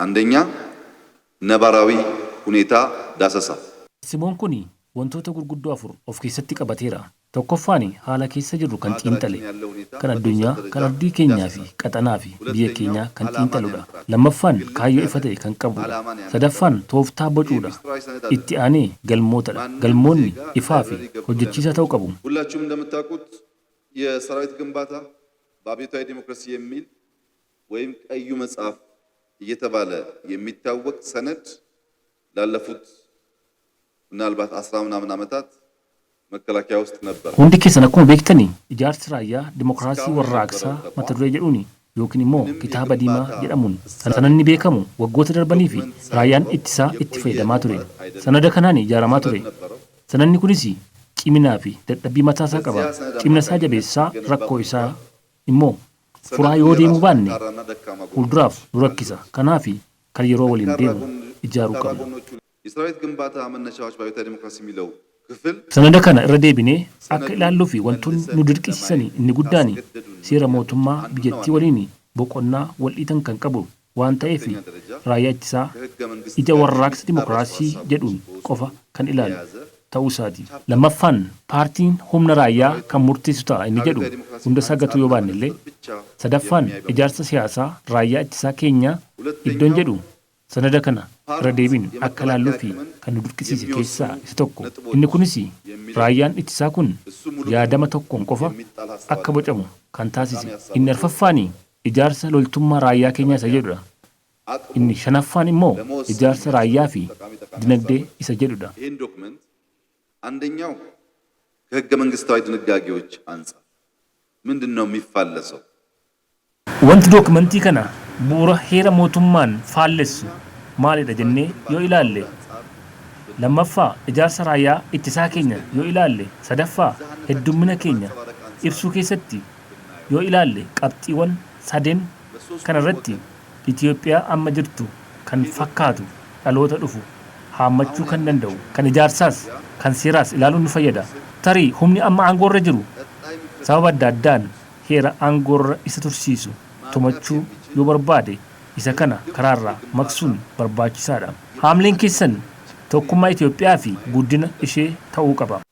አንደኛ ነባራዊ ሁኔታ ዳሰሳ ሲሞን ኩኒ wantoota gurguddoo afur of keessatti qabateera. Tokkoffaani haala keessa jirru kan xiinxale, kan addunyaa, kan ardii keenyaa fi qaxanaa fi biyya keenyaa kan xiinxaludha. Lammaffaan kaayyoo ifa ta'e kan qabudha. Sadaffaan tooftaa bocuudha. Itti aanee galmootadha. Galmoonni ifaa fi hojjechiisaa ta'uu qabu. ሁላችሁም እንደምታውቁት የሰራዊት ግንባታ በአብዮታዊ ዲሞክራሲ የሚል ወይም ቀዩ መጽሐፍ እየተባለ የሚታወቅ ሰነድ ላለፉት ምናልባት 10 ምናምን ዓመታት መከላከያ ውስጥ ነበር። ሁንዲ keessan akkuma beektanii ijaarsi raayyaa dimokiraasii warraaqsaa mata duree jedhuuni yookiin immoo kitaaba diimaa jedhamuun sanadni beekamu waggoota darbanii fi raayyaan ittisaa itti fayyadamaa ture. Sanada kanaan ijaaramaa ture. Sanadni kunis ciminaa fi dadhabbii mataasaa qaba. Cimina isaa jabeessaa rakkoo isaa immoo furaa yoo deemuu baanne fuulduraaf nu rakkisa. Kanaaf kan yeroo waliin deemu ijaaruu qabna. የሰራዊት ግንባታ መነሻዎች በአብዮታዊ ዲሞክራሲ የሚለው ክፍል sanada kana irra deebinee akka ilaalluu fi wantoonni nu dirqisiisanii inni guddaan seera mootummaa biyyattii waliin boqonnaa waldhiitan kan qabu waan ta'eef raayyaa ittisaa ija warraaqsa dimokiraasii jedhuun qofa kan ilaalu ta'uu isaati. Lammaffaan paartiin humna raayyaa kan murteessu ta'a inni jedhu hunda isaa gatuu yoo baanne illee. Sadaffaan ijaarsa siyaasaa raayyaa ittisaa keenyaa iddoon jedhu sanada kana irra deebiin akka ilaalluu fi kan nu dirqisiise keessaa isa tokko. Inni kunis raayyaan ittisaa kun yaadama tokkoon qofa akka bocamu kan taasise. Inni arfaffaan ijaarsa loltummaa raayyaa keenyaa isa jedhudha. Inni shanaffaan immoo ijaarsa raayyaa fi dinagdee isa jedhudha. ይህን ዶክመንት አንደኛው ከህገ መንግስታዊ ድንጋጌዎች አንፃር ምንድነው የሚፋለሰው? Wanti dookumentii kana bu'uura heera mootummaan faallessu maalidha jennee yoo ilaalle, lammaffaa ijaarsa raayyaa ittisaa keenya yoo ilaalle, sadaffaa heddummina keenya ibsuu keessatti yoo ilaalle, qabxiiwwan sadeen kana irratti Itoophiyaa amma jirtu kan fakkaatu dhaloota dhufu haammachuu kan danda'u, kan ijaarsaas kan seeraas ilaaluun nu fayyada. Tarii humni amma aangoorra jiru sababa adda addaan heera aangoorra isa tursiisu tumachuu yoo barbaade isa kana karaarraa maqsuun barbaachisaadha. Haamleen keessan tokkummaa Itoophiyaa fi guddina ishee ta'uu qaba.